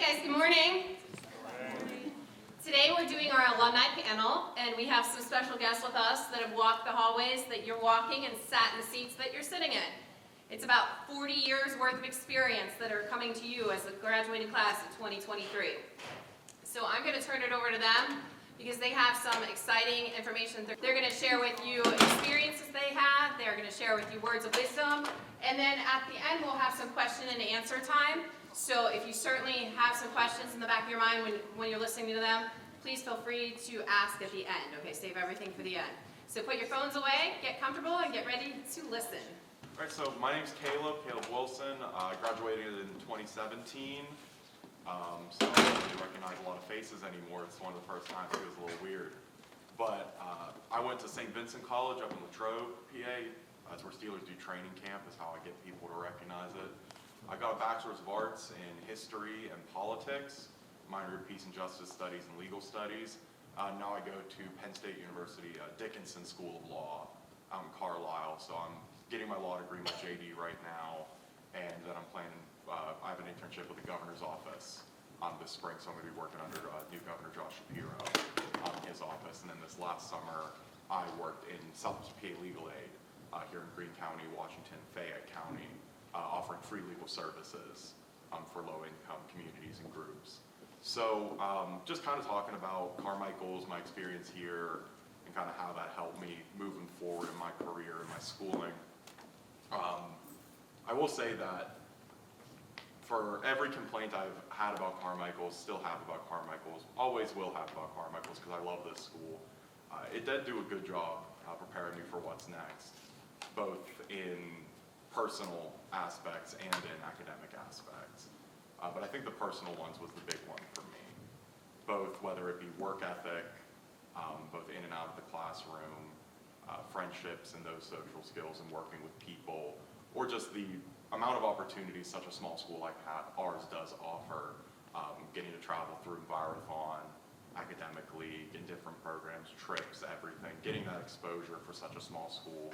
guys, good morning. Today we're doing our alumni panel, and we have some special guests with us that have walked the hallways that you're walking and sat in the seats that you're sitting in. It's about 40 years worth of experience that are coming to you as a graduating class of 2023. So I'm going to turn it over to them because they have some exciting information. They're going to share with you experiences they had. They're going to share with you words of wisdom. And then at the end, we'll have some question and answer time. So if you certainly have some questions in the back of your mind when you're listening to them, please feel free to ask at the end. Okay, save everything for the end. So put your phones away, get comfortable, and get ready to listen. All right, so my name's Caleb Wilson. I graduated in 2017. So I don't really recognize a lot of faces anymore. It's one of the first times it was a little weird. But I went to St. Vincent College up in Latrobe, PA. That's where Steelers do training camp, is how I get people to recognize it. I got a Bachelor's of Arts in History and Politics, minor in Peace and Justice Studies and Legal Studies. Now I go to Penn State University, Dickinson School of Law out in Carlisle. So I'm getting my law degree, my JD right now, and then I'm planning, I have an internship with the governor's office this spring, so I'm going to be working under new Governor Josh Shapiro in his office. And then this last summer, I worked in Southwest PA Legal Aid here in Greene County, Washington, Fayette County, offering free legal services for low-income communities and groups. So just kind of talking about Carmichael's, my experience here, and kind of how that helped me moving forward in my career and my schooling. I will say that for every complaint I've had about Carmichael's, still have about Carmichael's, always will have about Carmichael's because I love this school, it did do a good job preparing me for what's next, both in personal aspects and in academic aspects. But I think the personal ones was the big one for me, both whether it be work ethic, both in and out of the classroom, friendships and those social skills and working with people, or just the amount of opportunities such a small school like ours does offer, getting to travel through Envirothon, academically, in different programs, trips, everything, getting that exposure for such a small school,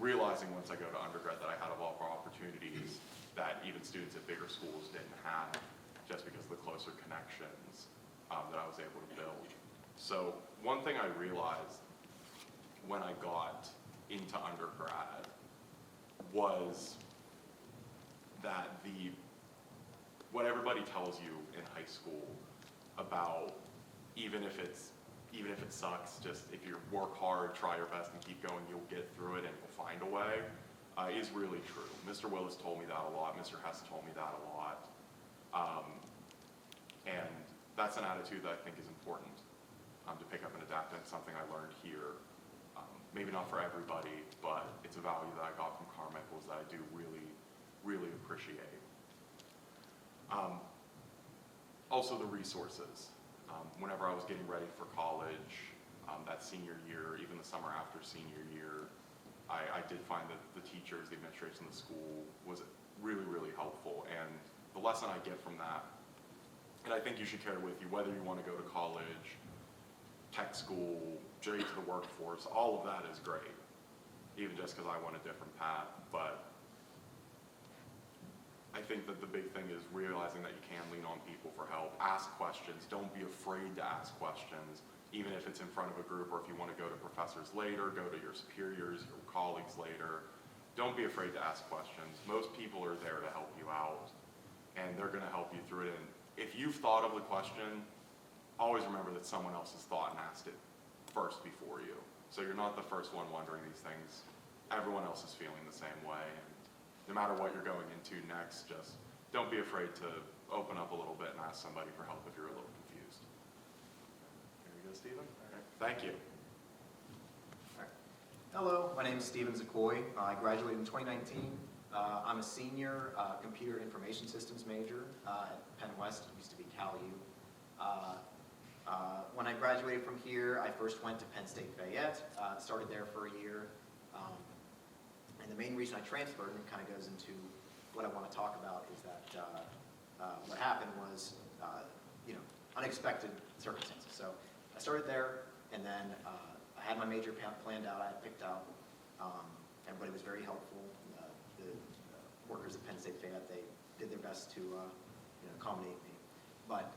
realizing once I go to undergrad that I had a lot more opportunities that even students at bigger schools didn't have, just because of the closer connections that I was able to build. So one thing I realized when I got into undergrad was that what everybody tells you in high school about even if it sucks, just if you work hard, try your best, and keep going, you'll get through it and you'll find a way, is really true. Mr. Willis told me that a lot. Mr. Hess told me that a lot. And that's an attitude that I think is important to pick up and adapt, and it's something I learned here. Maybe not for everybody, but it's a value that I got from Carmichael's that I do really, really appreciate. Also the resources. Whenever I was getting ready for college, that senior year, even the summer after senior year, I did find that the teachers, the administration of the school was really, really helpful. And the lesson I get from that, and I think you should carry with you, whether you want to go to college, tech school, straight to the workforce, all of that is great, even just because I want a different path. But I think that the big thing is realizing that you can lean on people for help. Ask questions. Don't be afraid to ask questions, even if it's in front of a group or if you want to go to professors later, go to your superiors, your colleagues later. Don't be afraid to ask questions. Most people are there to help you out, and they're going to help you through it. And if you've thought of the question, always remember that someone else has thought and asked it first before you. So you're not the first one wondering these things. Everyone else is feeling the same way. And no matter what you're going into next, just don't be afraid to open up a little bit and ask somebody for help if you're a little confused. Here we go, Stephen. All right. Thank you. All right. Hello, my name is Stan ZACOI. I graduated in 2019. I'm a senior computer information systems major at Penn West. It used to be KALEB. When I graduated from here, I first went to Penn State Fayette, started there for a year. And the main reason I transferred, and it kind of goes into what I want to talk about, is that what happened was, unexpected circumstances. So I started there, and then I had my major planned out. I had picked out. Everybody was very helpful. The workers at Penn State Fayette, they did their best to accommodate me. But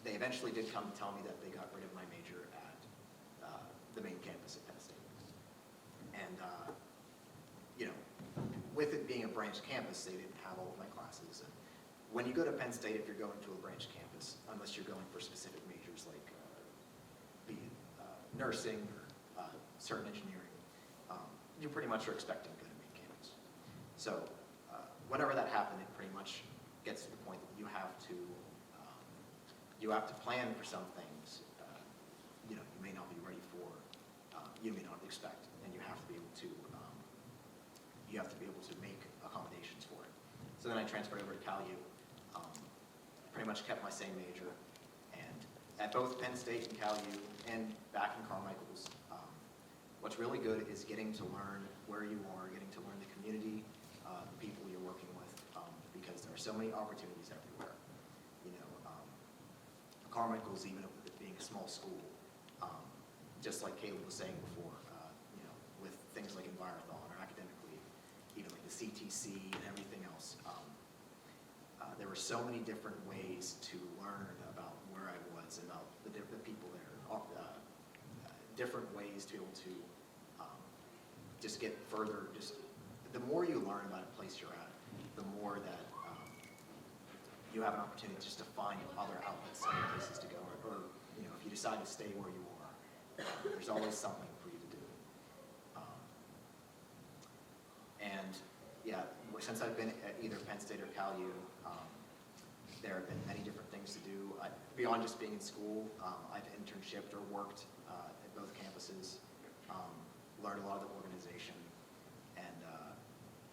they eventually did come to tell me that they got rid of my major at the main campus at Penn State. And with it being a branch campus, they didn't have all of my classes. And when you go to Penn State, if you're going to a branch campus, unless you're going for specific majors like be it nursing or certain engineering, you pretty much are expecting to go to main campus. So whenever that happened, it pretty much gets to the point that you have to plan for some things. You may not be ready for, you may not expect, and you have to be able to make accommodations for it. So then I transferred over to CalU, pretty much kept my same major, and at both Penn State and CalU and back in Carmichael's, what's really good is getting to learn where you are, getting to learn the community, the people you're working with, because there are so many opportunities everywhere. Carmichael's, even with it being a small school, just like Caleb was saying before, with things like Envirothon or academically, even like the CTC and everything else, there were so many different ways to learn about where I was, about the people there, different ways to be able to just get further. Just the more you learn about a place you're at, the more that you have an opportunity just to find other outlets, other places to go, or if you decide to stay where you are, there's always something for you to do. And yeah, since I've been at either Penn State or CalU, there have been many different things to do. Beyond just being in school, I've internshipped or worked at both campuses, learned a lot of the organization, and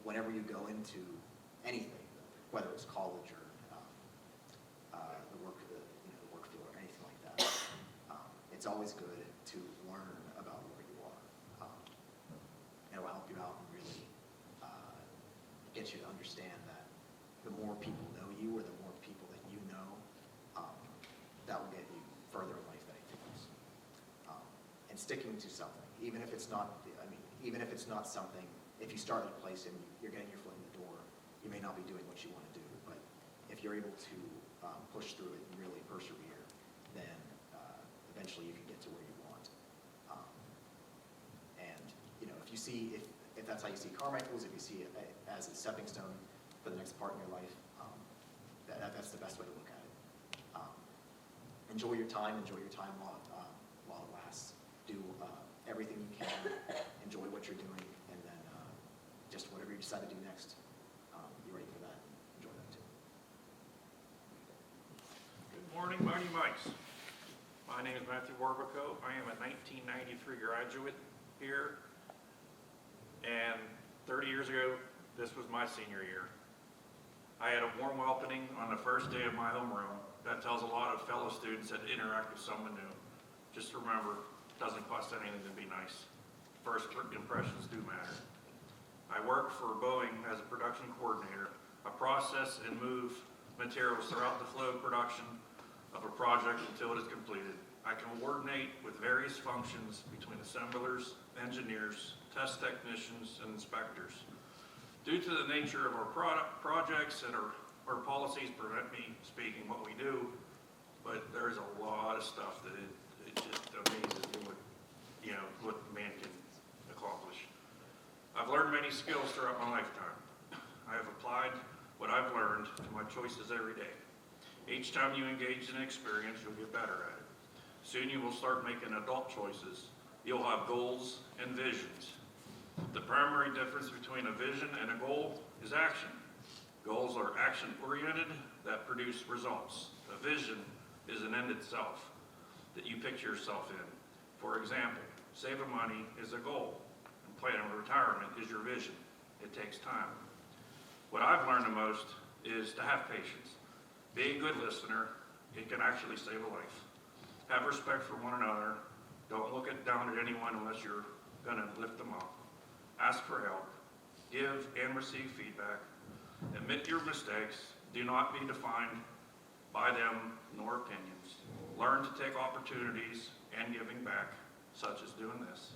whenever you go into anything, whether it's college or the work field or anything like that, it's always good to learn about where you are. It will help you out and really get you to understand that the more people know you, or the more people that you know, that will get you further in life than anything else. And sticking to something, even if it's not something. If you start at a place and you're getting your foot in the door, you may not be doing what you want to do, but if you're able to push through it and really persevere, then eventually you can get to where you want. And if that's how you see Carmichael's, if you see it as a stepping stone for the next part in your life, that's the best way to look at it. Enjoy your time while it lasts. Do everything you can, enjoy what you're doing, and then just whatever you decide to do next, you're ready for that. Enjoy that too. Good morning, Mighty Mites. My name is Matthew BARBACOW. I am a 1993 graduate here, and 30 years ago, this was my senior year. I had a warm welcoming on the first day of my homeroom. That tells a lot of fellow students that interact with someone new. Just remember, it doesn't cost anything to be nice. First impressions do matter. I work for Boeing as a production coordinator. I process and move materials throughout the flow of production of a project until it is completed. I can coordinate with various functions between assemblers, engineers, test technicians, and inspectors. Due to the nature of our projects and our policies prevent me speaking what we do, but there's a lot of stuff that it just amazes me what man can accomplish. I've learned many skills throughout my lifetime. I have applied what I've learned to my choices every day. Each time you engage in an experience, you'll get better at it. Soon you will start making adult choices. You'll have goals and visions. The primary difference between a vision and a goal is action. Goals are action-oriented that produce results. A vision is an end itself that you picture yourself in. For example, saving money is a goal, and planning retirement is your vision. It takes time. What I've learned the most is to have patience. Be a good listener. It can actually save a life. Have respect for one another. Don't look down at anyone unless you're going to lift them up. Ask for help. Give and receive feedback. Admit your mistakes. Do not be defined by them nor opinions. Learn to take opportunities and giving back, such as doing this.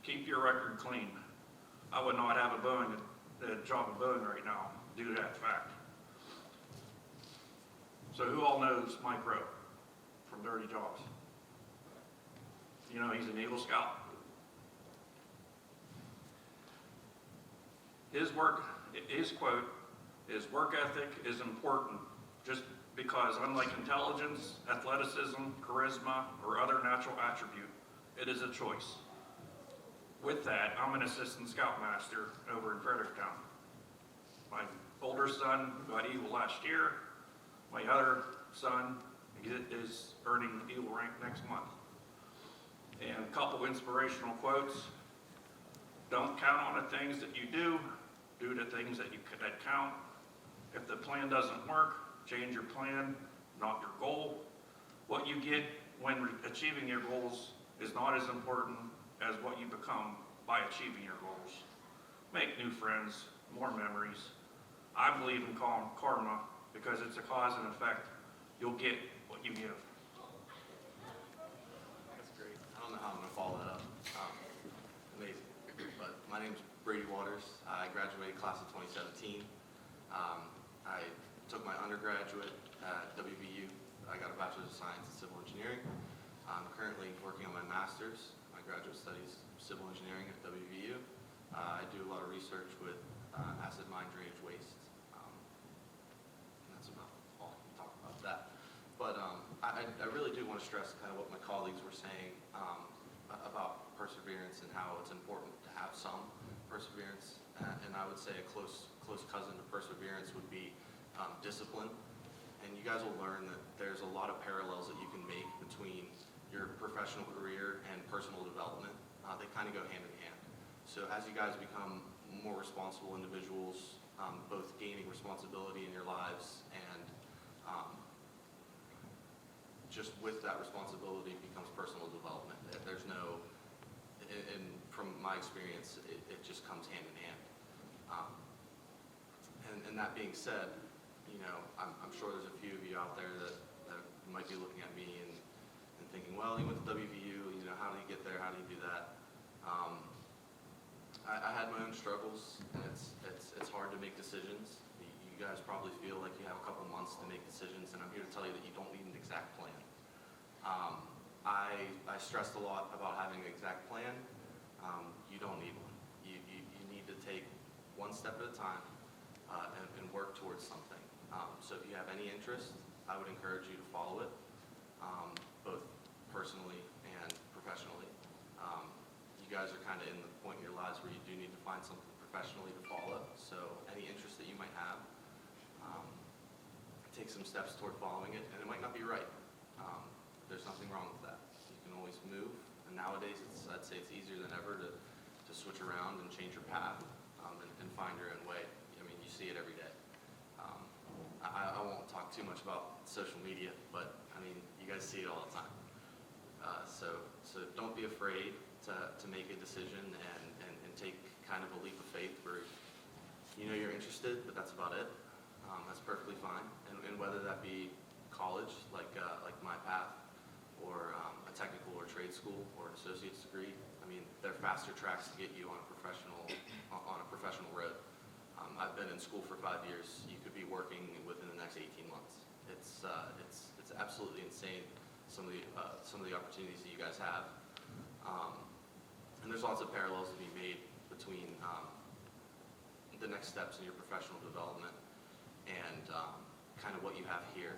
Keep your record clean. I would not have a job at Boeing right now due to that fact. So who all knows Mike Rowe from Dirty Jobs? You know, he's an Eagle Scout. His quote is, "Work ethic is important just because unlike intelligence, athleticism, charisma, or other natural attribute, it is a choice." With that, I'm an assistant scoutmaster over in Fredericktown. My older son got Eagle last year. My other son is earning Eagle rank next month. And a couple inspirational quotes. Don't count on the things that you do the things that count. If the plan doesn't work, change your plan, not your goal. What you get when achieving your goals is not as important as what you become by achieving your goals. Make new friends, more memories. I believe in karma because it's a cause and effect. You'll get what you give. That's great. I don't know how I'm going to follow that up. Amazing. But my name's Brady Waters. I graduated class of 2017. I took my undergraduate at WVU. I got a Bachelor's of Science in Civil Engineering. I'm currently working on my master's. My graduate studies civil engineering at WVU. I do a lot of research with acid mine drainage waste. And that's about all I can talk about that. But I really do want to stress kind of what my colleagues were saying about perseverance and how it's important to have some perseverance. And I would say a close cousin to perseverance would be discipline. And you guys will learn that there's a lot of parallels that you can make between your professional career and personal development. They kind of go hand in hand. So as you guys become more responsible individuals, both gaining responsibility in your lives and just with that responsibility becomes personal development. There's no, from my experience, it just comes hand in hand. And that being said, you know, I'm sure there's a few of you out there that might be looking at me and thinking, well, you went to WVU, you know, how do you get there? How do you do that? I had my own struggles, and it's hard to make decisions. You guys probably feel like you have a couple months to make decisions, and I'm here to tell you that you don't need an exact plan. I stressed a lot about having an exact plan. You don't need one. You need to take one step at a time and work towards something. So if you have any interest, I would encourage you to follow it, both personally and professionally. You guys are kind of in the point in your lives where you do need to find something professionally to follow. So any interest that you might have, take some steps toward following it, and it might not be right. There's nothing wrong with that. You can always move, and nowadays I'd say it's easier than ever to switch around and change your path and find your own way. I mean, you see it every day. I won't talk too much about social media, but I mean, you guys see it all the time. So don't be afraid to make a decision and take kind of a leap of faith where you know you're interested, but that's about it. That's perfectly fine. And whether that be college, like my path, or a technical or trade school or an associate's degree, I mean, they're faster tracks to get you on a professional road. I've been in school for 5 years. You could be working within the next 18 months. It's absolutely insane some of the opportunities that you guys have. And there's lots of parallels to be made between the next steps in your professional development and kind of what you have here.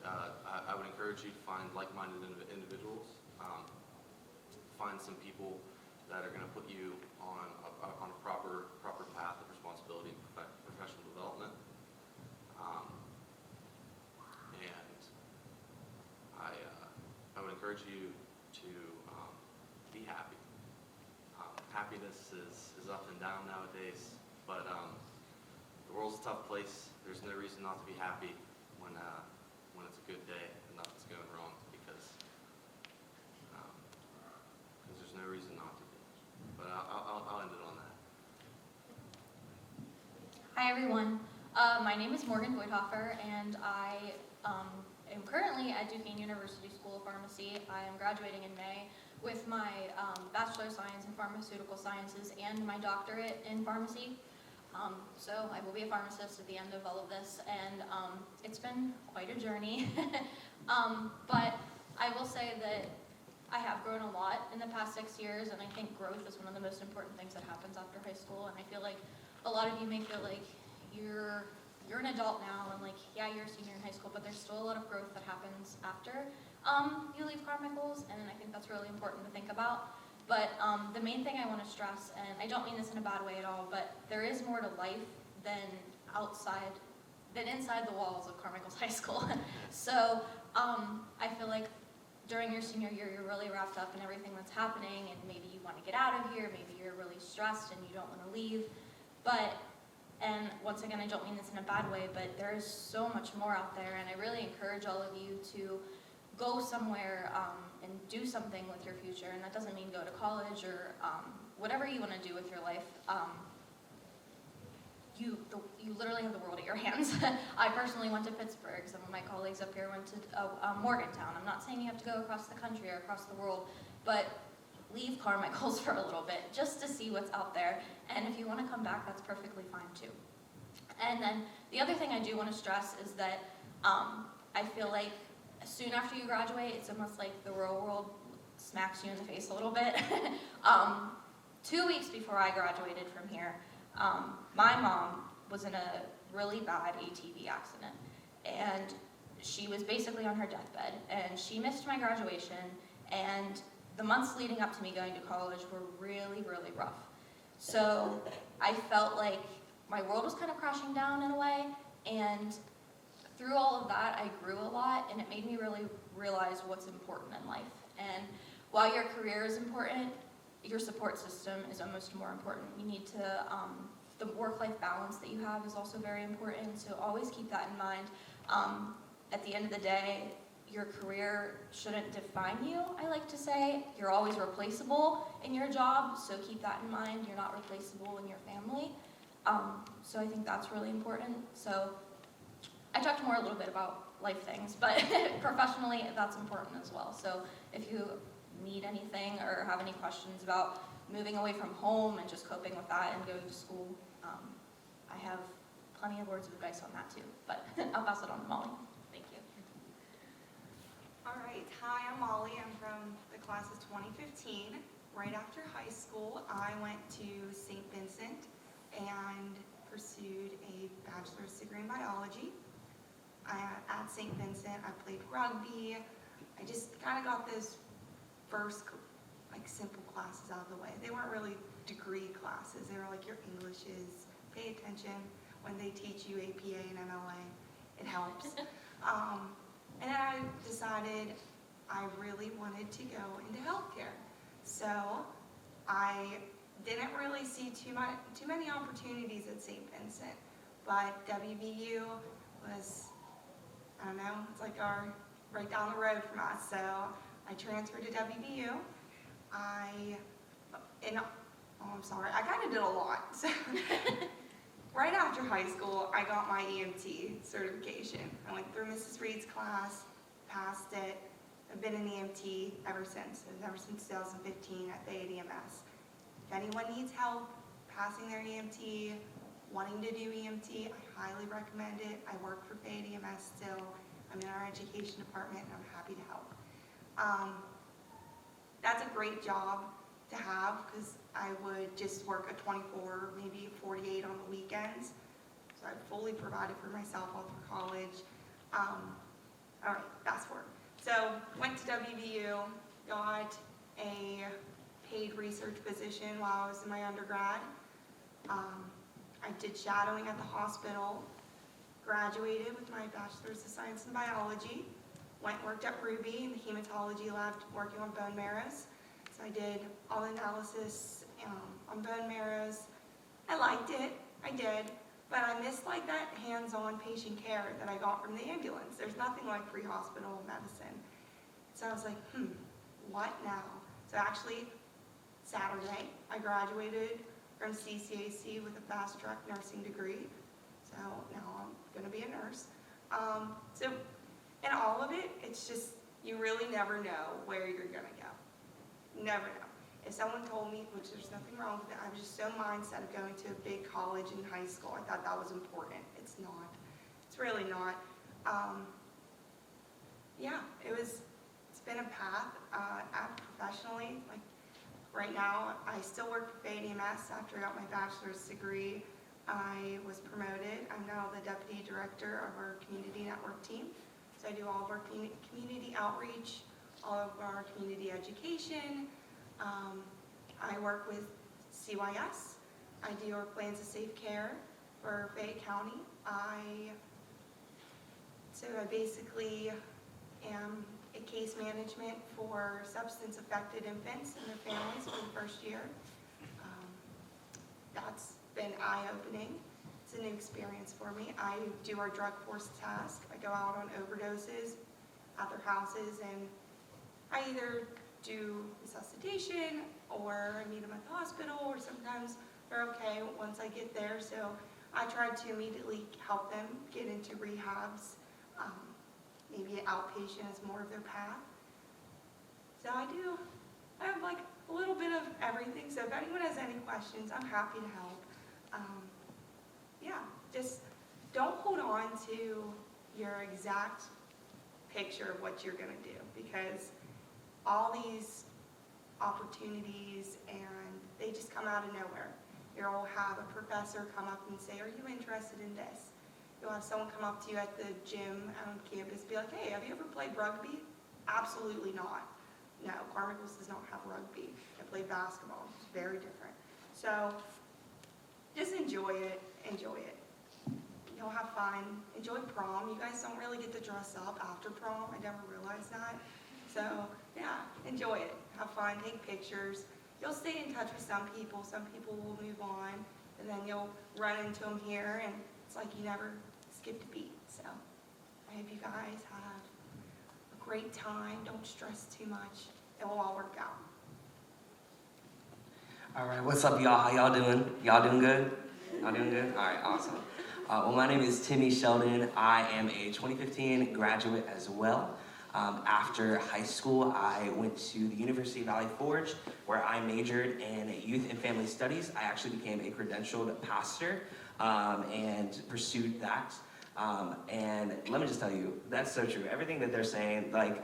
I would encourage you to find like-minded individuals, find some people that are going to put you on a proper path of responsibility and professional development. And I would encourage you to be happy. Happiness is up and down nowadays, but the world's a tough place. There's no reason not to be happy when it's a good day and nothing's going wrong, because there's no reason not to be. But I'll end it on that. Hi everyone, my name is Morgan VOITHOFER, and I am currently at Duquesne University School of Pharmacy. I am graduating in May with my Bachelor of Science in Pharmaceutical Sciences and my doctorate in pharmacy. So I will be a pharmacist at the end of all of this, and it's been quite a journey. But I will say that I have grown a lot in the past 6 years, and I think growth is one of the most important things that happens after high school. And I feel like a lot of you may feel like you're an adult now, and like, yeah, you're a senior in high school, but there's still a lot of growth that happens after you leave Carmichael's, and I think that's really important to think about. But the main thing I want to stress, and I don't mean this in a bad way at all, but there is more to life than inside the walls of Carmichael's High School. So I feel like during your senior year, you're really wrapped up in everything that's happening, and maybe you want to get out of here, maybe you're really stressed and you don't want to leave. And once again, I don't mean this in a bad way, but there is so much more out there, and I really encourage all of you to go somewhere and do something with your future. And that doesn't mean go to college or whatever you want to do with your life. You literally have the world at your hands. I personally went to Pittsburgh. Some of my colleagues up here went to Morgantown. I'm not saying you have to go across the country or across the world, but leave Carmichael's for a little bit just to see what's out there. And if you want to come back, that's perfectly fine too. And then the other thing I do want to stress is that I feel like soon after you graduate, it's almost like the real world smacks you in the face a little bit. 2 weeks before I graduated from here, my mom was in a really bad ATV accident, and she was basically on her deathbed, and she missed my graduation, and the months leading up to me going to college were really, really rough. So I felt like my world was kind of crashing down in a way, and through all of that, I grew a lot, and it made me really realize what's important in life. And while your career is important, your support system is almost more important. You need to, the work-life balance that you have is also very important, so always keep that in mind. At the end of the day, your career shouldn't define you, I like to say. You're always replaceable in your job, so keep that in mind. You're not replaceable in your family. So I think that's really important. So I talked more a little bit about life things, but professionally, that's important as well. So if you need anything or have any questions about moving away from home and just coping with that and going to school, I have plenty of words of advice on that too, but I'll pass it on to Molly. Thank you. All right, hi, I'm Molly. I'm from the class of 2015. Right after high school, I went to St. Vincent and pursued a bachelor's degree in biology. At St. Vincent, I played rugby. I just kind of got those first simple classes out of the way. They weren't really degree classes. They were like your Englishes. Pay attention when they teach you APA and MLA. It helps. And then I decided I really wanted to go into healthcare. So I didn't really see too many opportunities at St. Vincent, but WVU was, I don't know, it's like right down the road from us. So I transferred to WVU. I kind of did a lot. So right after high school, I got my EMT certification. I went through Mrs. Reed's class, passed it. I've been an EMT ever since 2015 at Fayette EMS. If anyone needs help passing their EMT, wanting to do EMT, I highly recommend it. I work for Fayette EMS still. I'm in our education department, and I'm happy to help. That's a great job to have because I would just work a 24, maybe 48 on the weekends. So I fully provided for myself all through college. All right, fast forward. So went to WVU, got a paid research position while I was in my undergrad. I did shadowing at the hospital, graduated with my bachelor's of science in biology, worked at Ruby in the hematology lab working on bone marrows. So I did all the analysis on bone marrows. I liked it, I did, but I missed that hands-on patient care that I got from the ambulance. There's nothing like pre-hospital medicine. So I was like, what now? So actually, Saturday, I graduated from CCAC with a fast-track nursing degree. So now I'm gonna be a nurse. So in all of it, it's just, you really never know where you're gonna go. Never know. if someone told me, which there's nothing wrong with it, I was just so mindset of going to a big college in high school. I thought that was important. It's not. It's really not. Yeah, it's been a path professionally. Like right now, I still work for BADMS after I got my bachelor's degree. I was promoted. I'm now the deputy director of our community network team. So I do all of our community outreach, all of our community education. I work with CYS. I do our plans of safe care for Fayette County. So I basically am a case management for substance-affected infants and their families for the first year. That's been eye-opening. It's a new experience for me. I do our drug force task. I go out on overdoses at their houses, and I either do resuscitation or I meet them at the hospital, or sometimes they're okay once I get there. So I try to immediately help them get into rehabs. Maybe outpatient is more of their path. So I have like a little bit of everything. So if anyone has any questions, I'm happy to help. Yeah, just don't hold on to your exact picture of what you're gonna do, because all these opportunities, and they just come out of nowhere. You'll have a professor come up and say, are you interested in this? You'll have someone come up to you at the gym on campus, be like, hey, have you ever played rugby? Absolutely not. No, Carmichael's does not have rugby. I play basketball. It's very different. So just enjoy it. Enjoy it. You'll have fun. Enjoy prom. You guys don't really get to dress up after prom. I never realized that. So yeah, enjoy it. Have fun. Take pictures. You'll stay in touch with some people. Some people will move on, and then you'll run into them here, and it's like you never skipped a beat. So I hope you guys have a great time. Don't stress too much. It will all work out. All right, what's up, y'all? How y'all doing? Y'all doing good? Y'all doing good? All right, awesome. Well, my name is Timmy Sheldon. I am a 2015 graduate as well. After high school, I went to the University of Valley Forge, where I majored in youth and family studies. I actually became a credentialed pastor and pursued that. And let me just tell you, that's so true. Everything that they're saying, like,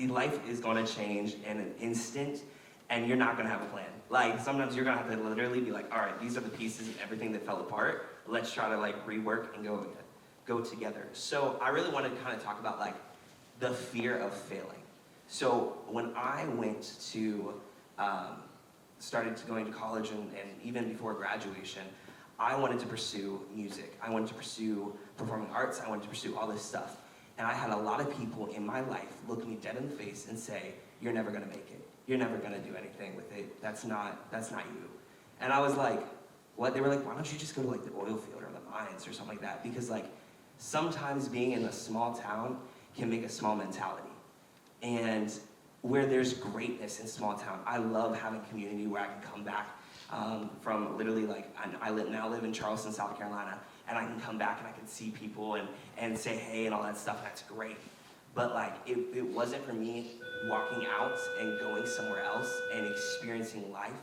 life is gonna change in an instant, and you're not gonna have a plan. Like, sometimes you're gonna have to literally be like, all right, these are the pieces of everything that fell apart. Let's try to like rework and go together. So I really wanted to kind of talk about like the fear of failing. So when I went to, started going to college and even before graduation, I wanted to pursue music. I wanted to pursue performing arts. I wanted to pursue all this stuff. And I had a lot of people in my life look me dead in the face and say, you're never gonna make it. You're never gonna do anything with it. That's not you. And I was like, what? They were like, why don't you just go to like the oil field or the mines or something like that? Because like sometimes being in a small town can make a small mentality. And where there's greatness in small town, I love having community where I can come back from literally like, I now live in Charleston, South Carolina, and I can come back and I can see people and say hey and all that stuff. That's great. But like, it wasn't for me walking out and going somewhere else and experiencing life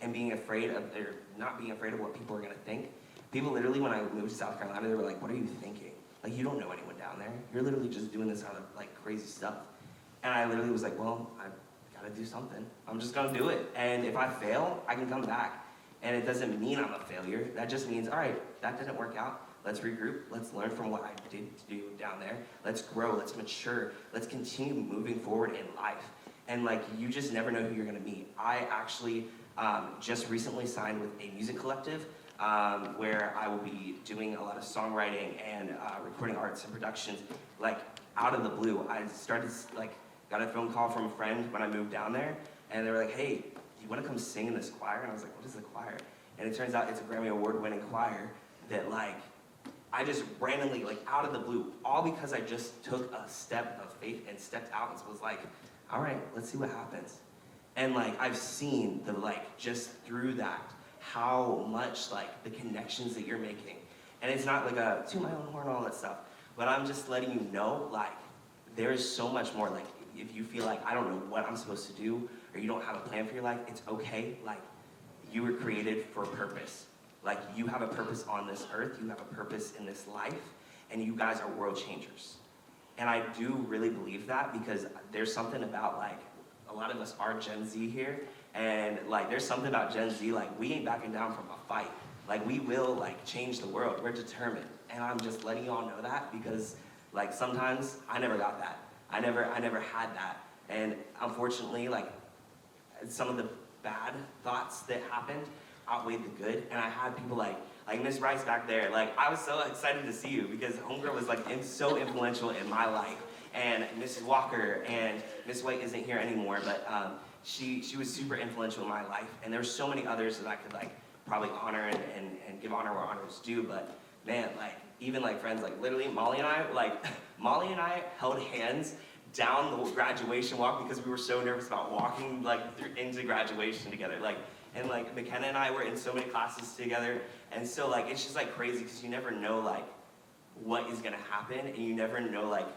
and being afraid of, or not being afraid of what people are gonna think. People literally, when I moved to South Carolina, they were like, what are you thinking? Like, you don't know anyone down there. You're literally just doing this out of like crazy stuff. And I literally was like, well, I gotta do something. I'm just gonna do it. And if I fail, I can come back. And it doesn't mean I'm a failure. That just means, all right, that didn't work out. Let's regroup. Let's learn from what I did do down there. Let's grow. Let's mature. Let's continue moving forward in life. And like, you just never know who you're gonna meet. I actually just recently signed with a music collective where I will be doing a lot of songwriting and recording arts and productions. Like, out of the blue, I started like, got a phone call from a friend when I moved down there, and they were like, hey, do you want to come sing in this choir? And I was like, what is the choir? And it turns out it's a Grammy Award-winning choir that like, I just randomly, like out of the blue, all because I just took a step of faith and stepped out and was like, all right, let's see what happens. And like, I've seen the like, just through that, how much like the connections that you're making. And it's not like a to my own horn, all that stuff, but I'm just letting you know, like, there is so much more. Like, if you feel like I don't know what I'm supposed to do, or you don't have a plan for your life, it's okay. Like, you were created for a purpose. Like, you have a purpose on this earth, you have a purpose in this life, and you guys are world changers. And I do really believe that, because there's something about, like, a lot of us are Gen Z here, and like, there's something about Gen Z, like, we ain't backing down from a fight. Like, we will, like, change the world. We're determined. And I'm just letting y'all know that, because, like, sometimes I never got that. I never had that. And unfortunately, like, some of the bad thoughts that happened outweighed the good. And I had people like Miss Rice back there. Like, I was so excited to see you, because homegirl was like so influential in my life. And Mrs. Walker, and Miss White isn't here anymore, but she was super influential in my life. And there's so many others that I could like probably honor and give honor where honor is due. But man, like, even like friends, like literally Molly and I held hands down the graduation walk, because we were so nervous about walking like into graduation together. Like, and like McKenna and I were in so many classes together, and so like it's just like crazy, because you never know like what is gonna happen, and you never know like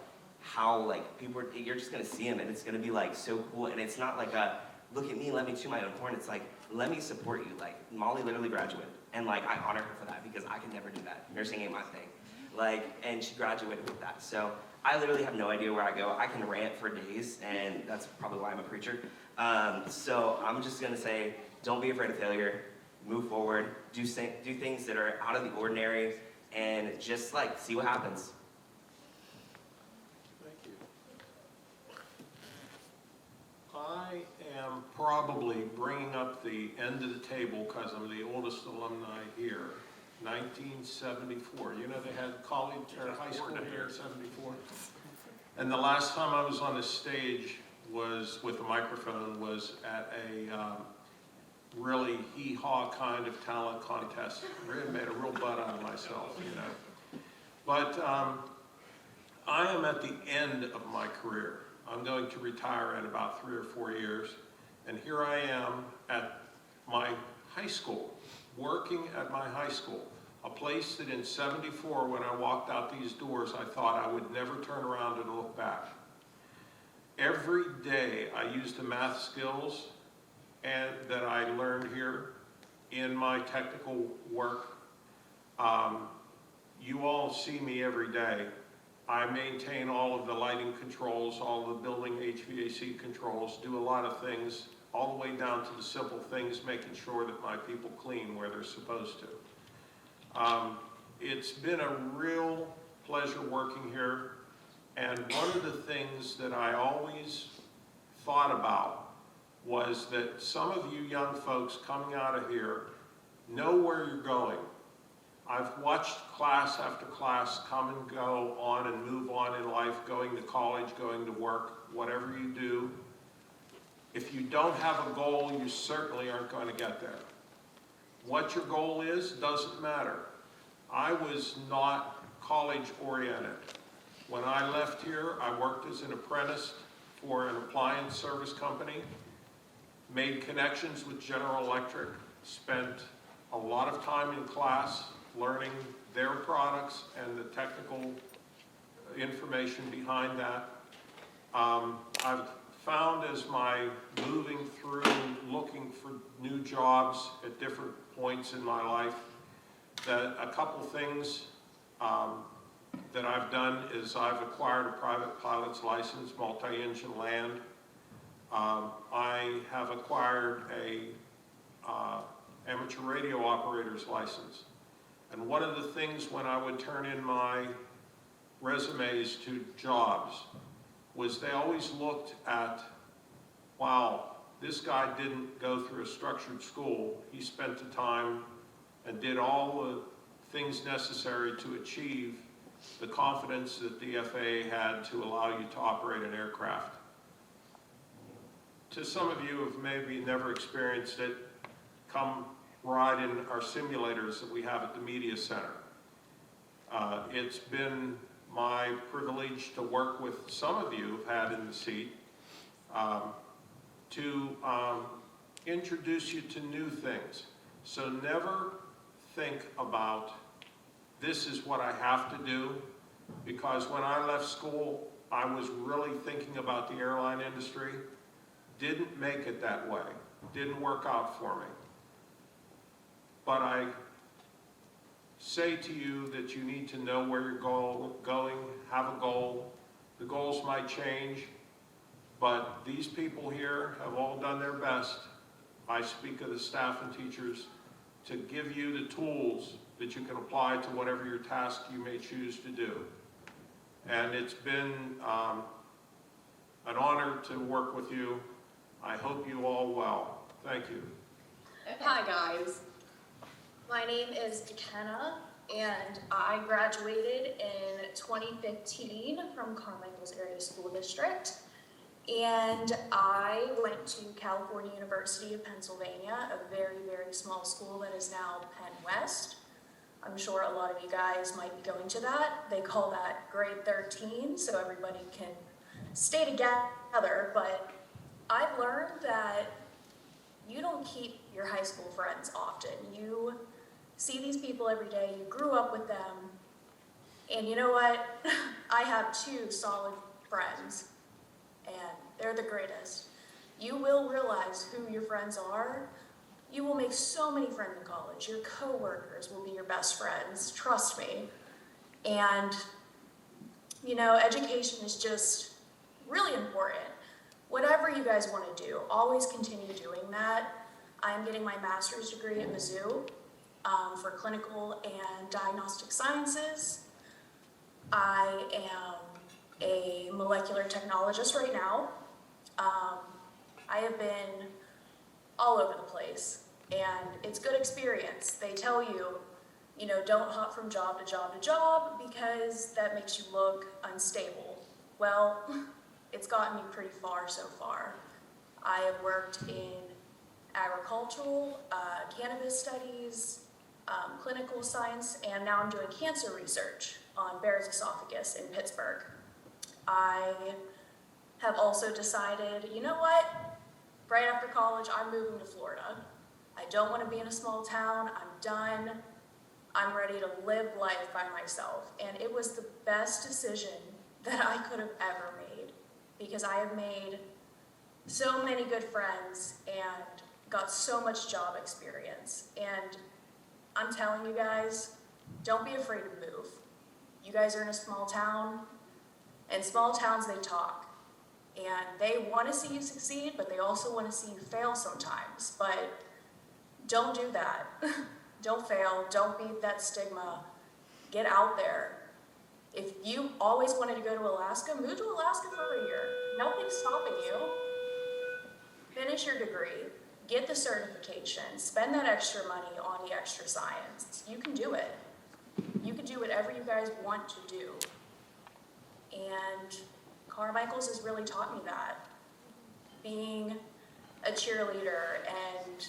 how like people are, you're just gonna see them, and it's gonna be like so cool. And it's not like a look at me, let me chew my own horn. It's like, let me support you. Like, Molly literally graduated, and like I honor her for that, because I can never do that. Nursing ain't my thing. Like, and she graduated with that. So I literally have no idea where I go. I can rant for days, and that's probably why I'm a preacher. So I'm just gonna say, don't be afraid of failure. Move forward. Do things that are out of the ordinary, and just like see what happens. Thank you. I am probably bringing up the end of the table because I'm the oldest alumni here. 1974. You know, they had college or high school here in 74. And the last time I was on the stage was with a microphone was at a really hee-haw kind of talent contest. Really made a real butt out of myself, you know. But I am at the end of my career. I'm going to retire in about 3 or 4 years. And here I am at my high school, working at my high school, a place that in 74, when I walked out these doors, I thought I would never turn around and look back. Every day I used the math skills and that I learned here in my technical work. You all see me every day. I maintain all of the lighting controls, all the building HVAC controls, do a lot of things, all the way down to the simple things, making sure that my people clean where they're supposed to. It's been a real pleasure working here, and one of the things that I always thought about was that some of you young folks coming out of here know where you're going. I've watched class after class come and go on and move on in life, going to college, going to work, whatever you do. If you don't have a goal, you certainly aren't going to get there. What your goal is doesn't matter. I was not college oriented. When I left here, I worked as an apprentice for an appliance service company, made connections with General Electric, spent a lot of time in class learning their products and the technical information behind that. I've found as my moving through, looking for new jobs at different points in my life, that a couple things that I've done is I've acquired a private pilot's license, multi-engine land. I have acquired a amateur radio operator's license. And one of the things when I would turn in my resumes to jobs was they always looked at, wow, this guy didn't go through a structured school. He spent the time and did all the things necessary to achieve the confidence that the FAA had to allow you to operate an aircraft. To some of you who have maybe never experienced it, come ride in our simulators that we have at the Media Center. It's been my privilege to work with some of you who've had in the seat to introduce you to new things. So never think about this is what I have to do, because when I left school, I was really thinking about the airline industry. didn't make it that way, didn't work out for me. But I say to you that you need to know where you're going, have a goal. The goals might change, but these people here have all done their best. I speak of the staff and teachers to give you the tools that you can apply to whatever your task you may choose to do. And it's been an honor to work with you. I hope you all well. Thank you. Hi guys, my name is MCKENNA and I graduated in 2015 from Carmichael's Area School District, and I went to California University of Pennsylvania, a very, very small school that is now Penn West. I'm sure a lot of you guys might be going to that. They call that grade 13, so everybody can stay together, but I've learned that you don't keep your high school friends often. You see these people every day, you grew up with them, and you know what? I have 2 solid friends, and they're the greatest. You will realize who your friends are. You will make so many friends in college. Your coworkers will be your best friends, trust me. And, you know, education is just really important. Whatever you guys want to do, always continue doing that. I'm getting my master's degree at Mizzou for clinical and diagnostic sciences. I am a molecular technologist right now. I have been all over the place, and it's good experience. They tell you, you know, don't hop from job to job to job because that makes you look unstable. Well, it's gotten me pretty far so far. I have worked in agricultural, cannabis studies, clinical science, and now I'm doing cancer research on Barrett's esophagus in Pittsburgh. I have also decided, you know what? Right after college, I'm moving to Florida. I don't want to be in a small town. I'm done. I'm ready to live life by myself. And it was the best decision that I could have ever made, because I have made so many good friends and got so much job experience. And I'm telling you guys, don't be afraid to move. You guys are in a small town, and small towns, they talk. And they want to see you succeed, but they also want to see you fail sometimes. But don't do that. Don't fail. Don't be that stigma. Get out there. If you always wanted to go to Alaska, move to Alaska for a year. Nobody's stopping you. Finish your degree. Get the certification. Spend that extra money on the extra science. You can do it. You can do whatever you guys want to do. And Carmichael's has really taught me that. Being a cheerleader and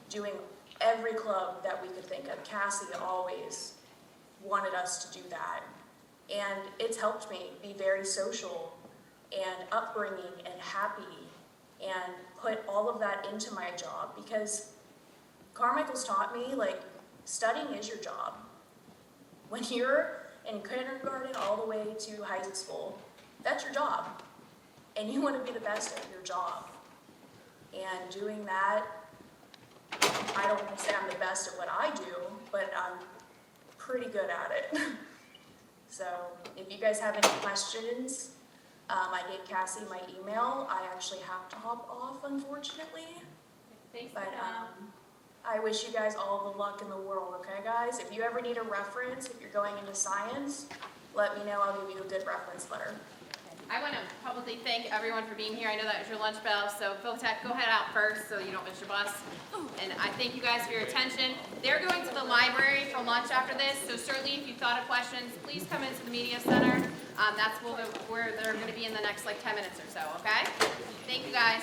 doing every club that we could think of. Cassie always wanted us to do that. And it's helped me be very social and upbringing and happy and put all of that into my job, because Carmichael's taught me, like, studying is your job. When you're in kindergarten all the way to high school, that's your job. And you want to be the best at your job. And doing that, I don't want to say I'm the best at what I do, but I'm pretty good at it. So if you guys have any questions, I gave Cassie my email. I actually have to hop off, unfortunately. Thanks. But I wish you guys all the luck in the world, okay, guys? If you ever need a reference, if you're going into science, let me know. I'll give you a good reference letter. I want to publicly thank everyone for being here. I know that was your lunch bell, so Photech, go head out first so you don't miss your bus. And I thank you guys for your attention. They're going to the library for lunch after this, so certainly if you thought of questions, please come into the media center. That's where they're going to be in the next like 10 minutes or so, okay? Thank you guys.